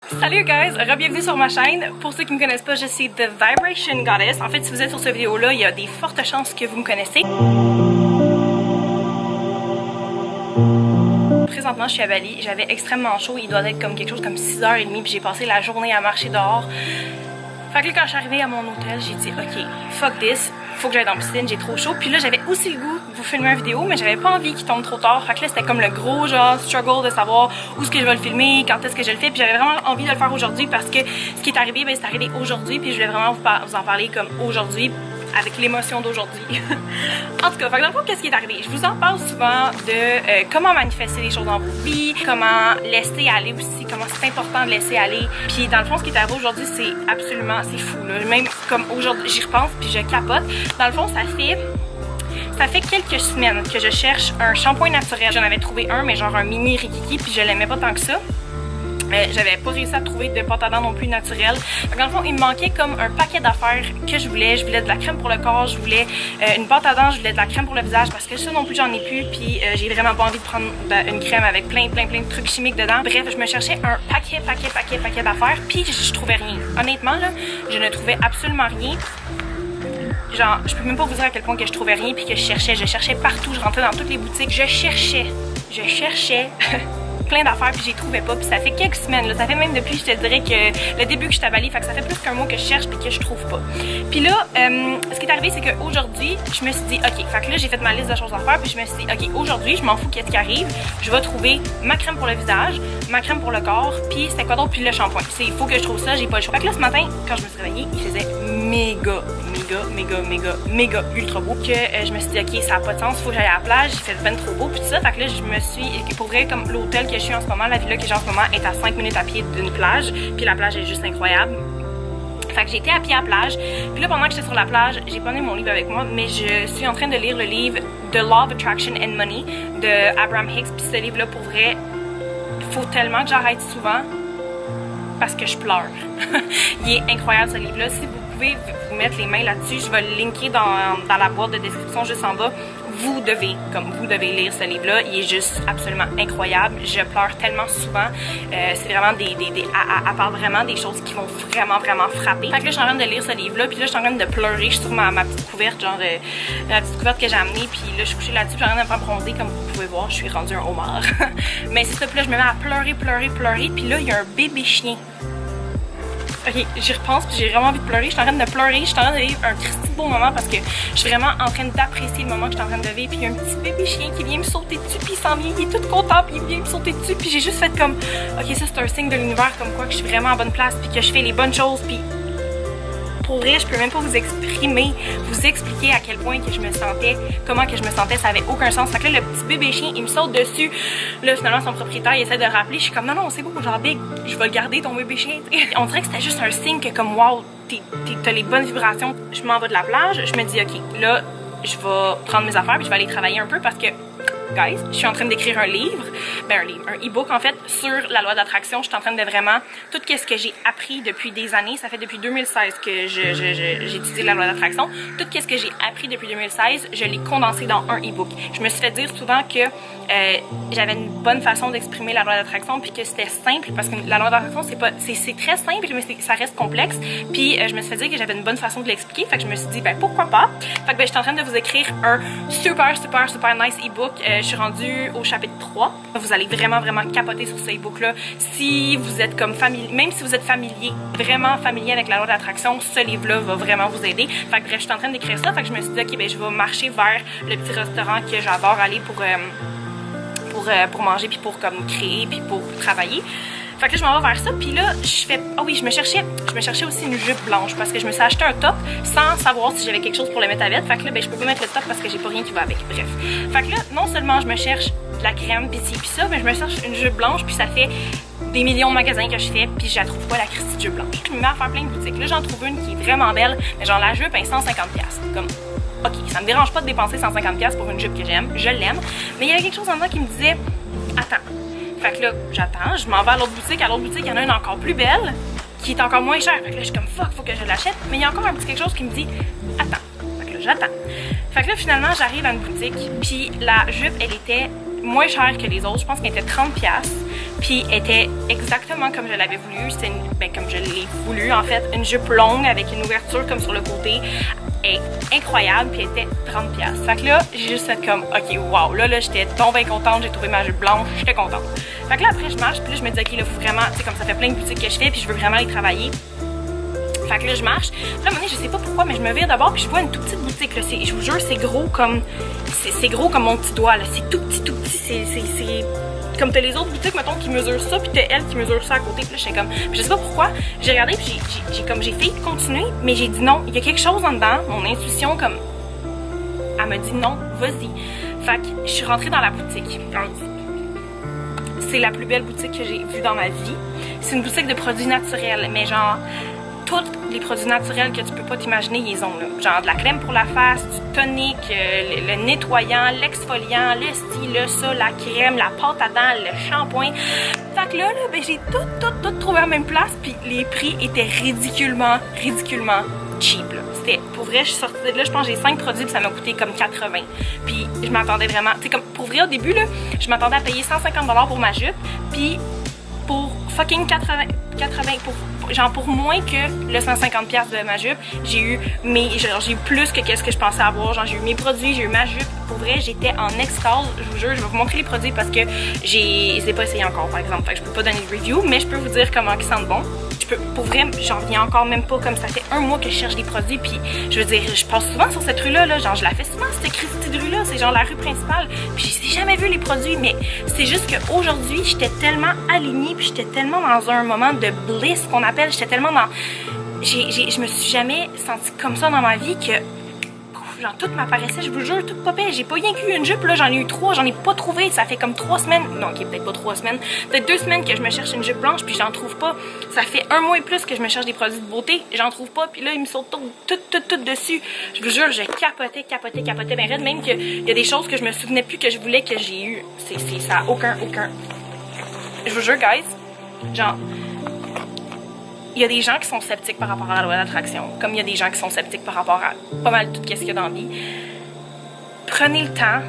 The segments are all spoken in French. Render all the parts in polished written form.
Salut guys, bienvenue sur ma chaîne. Pour ceux qui ne me connaissent pas, je suis The Vibration Goddess. En fait, si vous êtes sur cette vidéo-là, il y a des fortes chances que vous me connaissez. Présentement, je suis à Bali. J'avais extrêmement chaud. Il doit être comme quelque chose comme 6h30 puis j'ai passé la journée à marcher dehors. Fait que là, quand je suis arrivée à mon hôtel, j'ai dit ok, fuck this. Faut que j'aille dans la piscine, j'ai trop chaud. Puis là, j'avais aussi le goût de vous filmer une vidéo, mais j'avais pas envie qu'il tombe trop tard. Fait que là, c'était comme le gros genre struggle de savoir où est-ce que je vais le filmer, quand est-ce que je le fais. Puis j'avais vraiment envie de le faire aujourd'hui parce que ce qui est arrivé, ben c'est arrivé aujourd'hui. Puis je voulais vraiment vous en parler comme aujourd'hui, avec l'émotion d'aujourd'hui. En tout cas, dans le fond, qu'est-ce qui est arrivé? Je vous en parle souvent de comment manifester les choses dans vos vies, comment laisser aller aussi, comment c'est important de laisser aller. Puis dans le fond, ce qui est arrivé aujourd'hui, c'est absolument, c'est fou là. Même comme aujourd'hui, j'y repense puis je capote. Dans le fond, ça fait quelques semaines que je cherche un shampoing naturel. J'en avais trouvé un, mais genre un mini Rikiki, puis je l'aimais pas tant que ça. J'avais pas réussi à trouver de pâte à dents non plus naturelle. Donc dans le fond, il me manquait comme un paquet d'affaires que je voulais. Je voulais de la crème pour le corps, je voulais une pâte à dents, je voulais de la crème pour le visage parce que ça non plus j'en ai plus. Puis j'ai vraiment pas envie de prendre une crème avec plein de trucs chimiques dedans. Bref, je me cherchais un paquet d'affaires puis je trouvais rien. Honnêtement là, je ne trouvais absolument rien. Genre, je peux même pas vous dire à quel point que je trouvais rien puis que je cherchais partout, je rentrais dans toutes les boutiques, je cherchais plein d'affaires puis j'y trouvais pas. Puis ça fait quelques semaines, là, ça fait même depuis, je te dirais que le début que je suis à Bali, fait que ça fait plus qu'un mois que je cherche puis que je trouve pas. Puis là, ce qui est arrivé, c'est qu'aujourd'hui, je me suis dit, ok, fait que là j'ai fait ma liste de choses à faire puis je me suis dit, ok, aujourd'hui, je m'en fous qu'est-ce qui arrive, je vais trouver ma crème pour le visage, ma crème pour le corps, puis c'était quoi d'autre, puis le shampoing. Il faut que je trouve ça, j'ai pas le choix. Fait que là ce matin, quand je me suis réveillée, il faisait méga ultra beau que je me suis dit ok, ça a pas de sens, faut que j'aille à la plage, il fait ben trop beau puis tout ça. Fait que là je me suis, pour vrai, comme l'hôtel que je suis en ce moment, la villa que j'ai en ce moment est à 5 minutes à pied d'une plage, puis la plage est juste incroyable. Fait que j'ai été à pied à la plage, puis là pendant que j'étais sur la plage, j'ai pas amené mon livre avec moi, mais je suis en train de lire le livre The Law of Attraction and Money de Abraham Hicks. Puis ce livre là, pour vrai, faut tellement que j'arrête souvent parce que je pleure. Il est incroyable ce livre là. Si vous pouvez vous mettre les mains là-dessus, je vais le linker dans la boîte de description juste en bas. Vous devez lire ce livre-là. Il est juste absolument incroyable. Je pleure tellement souvent. C'est vraiment elle parle vraiment des choses qui vont vraiment frapper. Fait que là, je suis en train de lire ce livre-là, puis là, je suis en train de pleurer. Je suis sur ma petite couverte, genre la petite couverte que j'ai amenée, puis là, je suis couchée là-dessus, puis je suis en train de me faire bronzer, comme vous pouvez voir, je suis rendue un homard. Mais c'est ça, puis là, je me mets à pleurer, puis là, il y a un bébé chien. Ok, j'y repense puis j'ai vraiment envie de pleurer. Je suis en train de pleurer, je suis en train de vivre un Christy beau moment parce que je suis vraiment en train d'apprécier le moment que je suis en train de vivre. Puis il y a un petit bébé chien qui vient me sauter dessus, puis il s'en vient, il est tout content, puis il vient me sauter dessus. Puis j'ai juste fait comme, ok, ça c'est un signe de l'univers comme quoi que je suis vraiment en bonne place, puis que je fais les bonnes choses. Puis pour vrai, je peux même pas vous expliquer à quel point que je me sentais, comment que je me sentais, ça avait aucun sens. Fait que là, le petit bébé chien, il me saute dessus. Là, finalement, son propriétaire, il essaie de rappeler. Je suis comme, non, c'est beau, genre, big, je vais le garder, ton bébé chien. On dirait que c'était juste un signe que comme, wow, t'as les bonnes vibrations. Je m'en vais de la plage, je me dis, ok, là, je vais prendre mes affaires puis je vais aller travailler un peu parce que, guys, je suis en train d'écrire un livre, un e-book en fait, sur la loi d'attraction. Je suis en train de vraiment, tout ce que j'ai appris depuis des années, ça fait depuis 2016 que j'ai étudié la loi d'attraction, tout ce que j'ai appris depuis 2016, je l'ai condensé dans un e-book. Je me suis fait dire souvent que j'avais une bonne façon d'exprimer la loi d'attraction puis que c'était simple parce que la loi d'attraction c'est très simple mais ça reste complexe. Puis je me suis fait dire que j'avais une bonne façon de l'expliquer, fait que je me suis dit ben pourquoi pas. Fait que je suis en train de vous écrire un super nice e-book. Je suis rendue au chapitre 3. Vous allez vraiment capoter sur ce e-book là. Si vous êtes comme familier, même si vous êtes vraiment familier avec la loi d'attraction, ce livre là va vraiment vous aider. Fait que bref, je suis en train d'écrire ça, fait que je me suis dit ok, ben je vais marcher vers le petit restaurant que j'adore aller pour manger puis pour comme créer puis pour travailler. Fait que là, je m'en vais vers ça, puis là, je me cherchais aussi une jupe blanche parce que je me suis acheté un top sans savoir si j'avais quelque chose pour le mettre avec. Fait que là, ben, je peux pas mettre le top parce que j'ai pas rien qui va avec. Bref. Fait que là, non seulement je me cherche de la crème pis ci pis ça, mais je me cherche une jupe blanche puis ça fait des millions de magasins que je fais puis je la trouve pas la Christy jupe blanche. Je me mets à faire plein de boutiques. Là, j'en trouve une qui est vraiment belle, mais genre la jupe est 150$. Comme, ok, ça me dérange pas de dépenser 150$ pour une jupe que j'aime, je l'aime, mais il y avait quelque chose en dedans qui me disait, attends. Fait que là, j'attends, je m'en vais à l'autre boutique. À l'autre boutique, il y en a une encore plus belle, qui est encore moins chère. Fait que là, je suis comme fuck, faut que je l'achète. Mais il y a encore un petit quelque chose qui me dit, attends. Fait que là, j'attends. Fait que là, finalement, j'arrive à une boutique, puis la jupe, elle était moins chère que les autres. Je pense qu'elle était 30$. Puis elle était exactement comme je l'avais voulu. C'était comme je l'ai voulu en fait, une jupe longue avec une ouverture comme sur le côté. Elle est incroyable, puis elle était 30$. Fait que là, j'ai juste fait comme, ok, wow, là j'étais donc bien contente, j'ai trouvé ma jupe blanche, j'étais contente. Fait que là, après, je marche, puis là, je me dis, ok, là, faut vraiment, tu sais, comme ça fait plein de boutiques que je fais, puis je veux vraiment les travailler. Fait que là, je marche. Puis là, à un moment donné, je sais pas pourquoi, mais je me vire d'abord, puis je vois une toute petite boutique, là. Je vous jure, c'est gros comme. C'est gros comme mon petit doigt, là. C'est tout petit, c'est. Comme t'as les autres boutiques, mettons, qui mesurent ça, puis t'as elle qui mesure ça à côté. Puis là, j'étais comme. Puis je sais pas pourquoi. J'ai regardé, puis j'ai failli continuer, mais j'ai dit non. Il y a quelque chose en dedans. Mon intuition, comme. Elle m'a dit non, vas-y. Fait que je suis rentrée dans la boutique. C'est la plus belle boutique que j'ai vue dans ma vie. C'est une boutique de produits naturels, mais genre. Tous les produits naturels que tu peux pas t'imaginer, ils ont là. Genre de la crème pour la face, du tonique, le nettoyant, l'exfoliant, le style, ça, la crème, la pâte à dents, le shampoing. Fait que là, ben, j'ai tout trouvé à la même place, puis les prix étaient ridiculement cheap. C'était, pour vrai, je suis sortie de là, je pense que j'ai 5 produits, puis ça m'a coûté comme 80. Puis je m'attendais vraiment, tu sais, comme pour vrai, au début, là, je m'attendais à payer 150$ pour ma jupe, puis pour fucking 80 pour moins que le 150$ de ma jupe, j'ai eu plus que qu'est-ce que je pensais avoir. Genre, j'ai eu mes produits, j'ai eu ma jupe. Pour vrai, j'étais en extase. Je vous jure, je vais vous montrer les produits parce que je les ai pas essayés encore, par exemple. Fait que je peux pas donner de review, mais je peux vous dire comment ils sentent bon. Pour vrai, j'en reviens encore même pas, comme ça fait 1 mois que je cherche des produits, puis je veux dire, je passe souvent sur cette rue-là, genre je la fais souvent, cette Christie de rue-là, c'est genre la rue principale, puis j'ai jamais vu les produits, mais c'est juste qu'aujourd'hui, j'étais tellement alignée, puis j'étais tellement dans un moment de bliss qu'on appelle, j'étais tellement dans... Je me suis jamais sentie comme ça dans ma vie que... Genre, tout m'apparaissait, je vous jure, tout popait. J'ai pas rien qu'u une jupe, là, j'en ai eu 3, j'en ai pas trouvé. Ça fait comme 3 semaines. Non, ok, peut-être pas 3 semaines. Peut-être 2 semaines que je me cherche une jupe blanche, puis j'en trouve pas. Ça fait 1 mois et plus que je me cherche des produits de beauté, j'en trouve pas. Puis là, ils me sautent tout dessus. Je vous jure, je capotais, ben raide, même qu'il y a des choses que je me souvenais plus que je voulais que j'ai eu. Ça a aucun. Je vous jure, guys, genre. Il y a des gens qui sont sceptiques par rapport à la loi d'attraction, comme il y a des gens qui sont sceptiques par rapport à pas mal tout ce qu'il y a dans la vie. Prenez le temps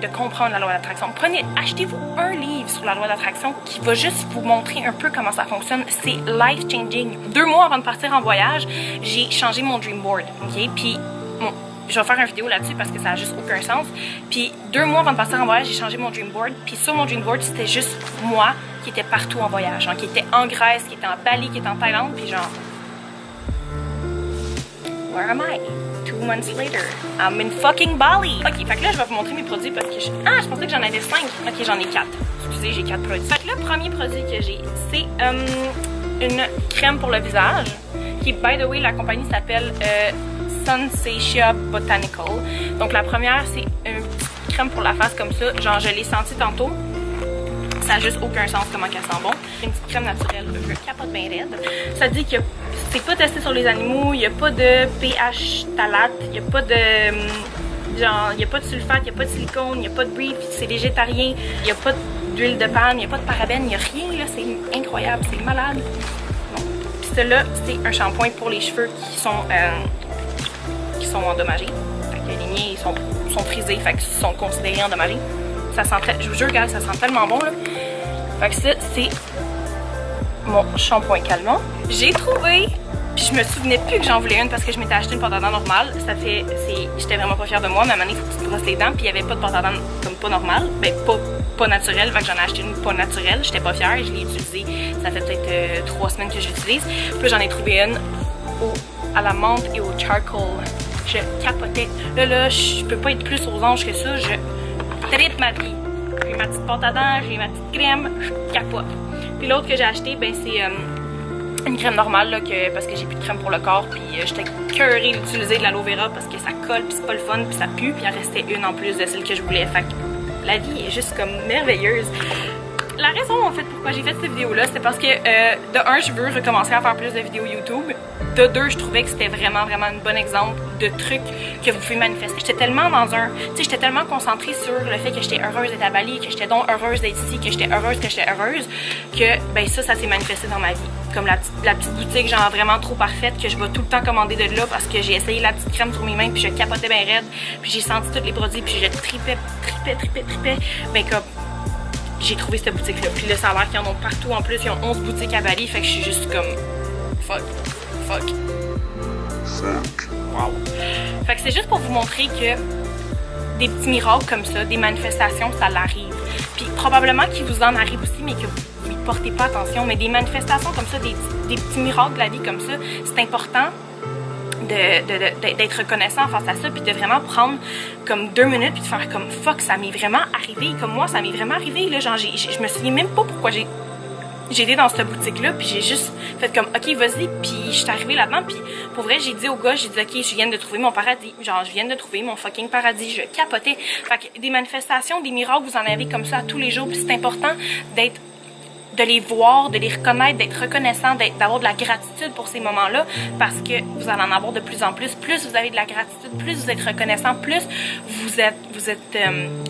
de comprendre la loi d'attraction. Achetez-vous un livre sur la loi d'attraction qui va juste vous montrer un peu comment ça fonctionne. C'est life-changing. 2 mois avant de partir en voyage, j'ai changé mon dream board, ok? Puis, bon, je vais faire une vidéo là-dessus parce que ça a juste aucun sens. Puis 2 mois avant de partir en voyage, j'ai changé mon dream board. Puis sur mon dream board, c'était juste moi qui était partout en voyage, genre, qui était en Grèce, qui était en Bali, qui était en Thaïlande, puis genre... Where am I? 2 months later, I'm in fucking Bali! Ok, fait que là, je vais vous montrer mes produits parce que je pensais que j'en avais 5. Ok, j'en ai 4. Excusez, j'ai 4 produits. Fait que le premier produit que j'ai, c'est une crème pour le visage, qui, by the way, la compagnie s'appelle Sunsatia Botanical. Donc la première, c'est une petite crème pour la face comme ça. Genre, je l'ai senti tantôt. Ça n'a juste aucun sens comment elle sent bon. Une petite crème naturelle, je capote bien raide. Ça dit que c'est pas testé sur les animaux, il n'y a pas de pH phthalate, il n'y a pas de... Genre, il n'y a pas de sulfate, il n'y a pas de silicone, il n'y a pas de brief, c'est végétarien, il n'y a pas d'huile de palme, il n'y a pas de parabènes, il n'y a rien là, c'est incroyable, c'est malade. Bon. Puis celui-là, c'est un shampoing pour les cheveux qui sont endommagés. Fait que les miens, ils sont frisés, fait qu'ils sont considérés endommagés. Ça sent très, je vous jure, regarde, ça sent tellement bon là. Fait que ça, c'est mon shampoing calmant. J'ai trouvé, puis je me souvenais plus que j'en voulais une parce que je m'étais acheté une pâte à dents normale. J'étais vraiment pas fière de moi, mais à un moment donné, il faut que tu te brosses les dents, puis il y avait pas de pâte à dents comme pas normale, ben pas naturelle, fait que j'en ai acheté une pas naturelle. J'étais pas fière, je l'ai utilisée. Ça fait peut-être 3 semaines que j'utilise. Puis j'en ai trouvé une à la menthe et au charcoal. Je capotais. Là, je peux pas être plus aux anges que ça. Je tripe ma vie. J'ai ma petite pâte à dents, j'ai ma petite crème, je capote. Puis l'autre que j'ai acheté, ben c'est une crème normale là, parce que j'ai plus de crème pour le corps. Puis j'étais curée d'utiliser de l'aloe vera parce que ça colle, puis c'est pas le fun, puis ça pue. Puis il en restait une en plus de celle que je voulais. Fait que la vie est juste comme merveilleuse. La raison en fait pourquoi j'ai fait cette vidéo là, c'est parce que de 1, je veux recommencer à faire plus de vidéos YouTube. De 2, je trouvais que c'était vraiment un bon exemple de trucs que vous pouvez manifester. J'étais tellement dans un... Tu sais, j'étais tellement concentrée sur le fait que j'étais heureuse d'être à Bali, que j'étais donc heureuse d'être ici, que j'étais heureuse, que ben ça s'est manifesté dans ma vie. Comme la petite boutique, genre vraiment trop parfaite, que je vais tout le temps commander de là parce que j'ai essayé la petite crème sur mes mains, puis je capotais bien raide, puis j'ai senti tous les produits, puis je tripais. Ben comme... j'ai trouvé cette boutique-là. Puis là, ça a l'air qu'ils en ont partout en plus. Ils ont 11 boutiques à Bali. Fait que je suis juste comme... Fuck. Wow. Fait que c'est juste pour vous montrer que des petits miracles comme ça, des manifestations, ça l'arrive. Puis probablement qu'il vous en arrive aussi, mais que vous ne portez pas attention. Mais des manifestations comme ça, des petits miracles de la vie comme ça, c'est important d'être reconnaissant face à ça, puis de vraiment prendre comme 2 minutes, puis de faire comme fuck, ça m'est vraiment arrivé. Comme moi, ça m'est vraiment arrivé. Là, genre, je me souviens même pas pourquoi j'ai été dans cette boutique-là, puis j'ai juste fait comme, ok, vas-y, puis je suis arrivée là-dedans, puis pour vrai, j'ai dit au gars, j'ai dit, ok, je viens de trouver mon paradis, genre, je viens de trouver mon fucking paradis, je capotais. Fait que des manifestations, des miracles, vous en avez comme ça tous les jours, puis c'est important de les voir, de les reconnaître, d'être reconnaissant, d'avoir de la gratitude pour ces moments-là, parce que vous allez en avoir de plus en plus. Plus vous avez de la gratitude, plus vous êtes reconnaissant, plus vous êtes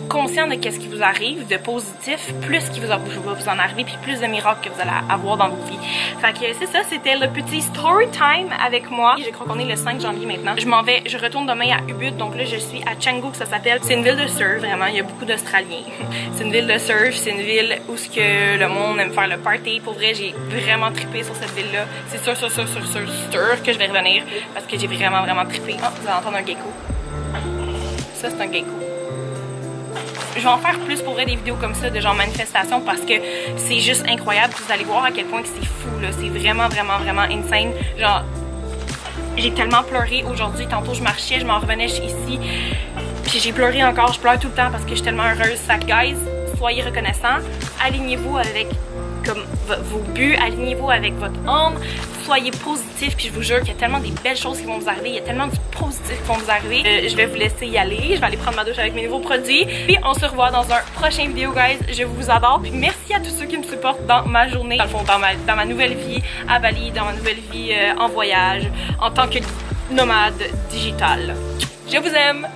conscient de qu'est-ce qui vous arrive, de positif, plus qui va vous en arriver, puis plus de miracles que vous allez avoir dans votre vie. Fait que c'est ça, c'était le petit story time avec moi. Je crois qu'on est le 5 janvier maintenant. Je retourne demain à Ubud, donc là je suis à Canggu, que ça s'appelle. C'est une ville de surf, vraiment, il y a beaucoup d'Australiens. C'est une ville de surf, c'est une ville où ce que le monde aime faire le party. Pour vrai, j'ai vraiment trippé sur cette ville-là. C'est sûr que je vais revenir parce que j'ai vraiment trippé. Oh, vous allez entendre un gecko. Ça, c'est un gecko. Je vais en faire plus pour vrai des vidéos comme ça de genre manifestation parce que c'est juste incroyable. Vous allez voir à quel point que c'est fou, là. C'est vraiment insane. Genre, j'ai tellement pleuré aujourd'hui. Tantôt, je marchais, je m'en revenais ici. Puis j'ai pleuré encore. Je pleure tout le temps parce que je suis tellement heureuse. Fait que, guys, soyez reconnaissants. Alignez-vous avec comme vos buts, alignez-vous avec votre âme, soyez positif, puis je vous jure qu'il y a tellement des belles choses qui vont vous arriver, il y a tellement du positif qui vont vous arriver. Je vais vous laisser y aller, je vais aller prendre ma douche avec mes nouveaux produits, puis on se revoit dans un prochain vidéo, guys. Je vous adore, puis merci à tous ceux qui me supportent dans ma journée, dans le fond, dans ma nouvelle vie à Bali, dans ma nouvelle vie en voyage, en tant que nomade digitale. Je vous aime!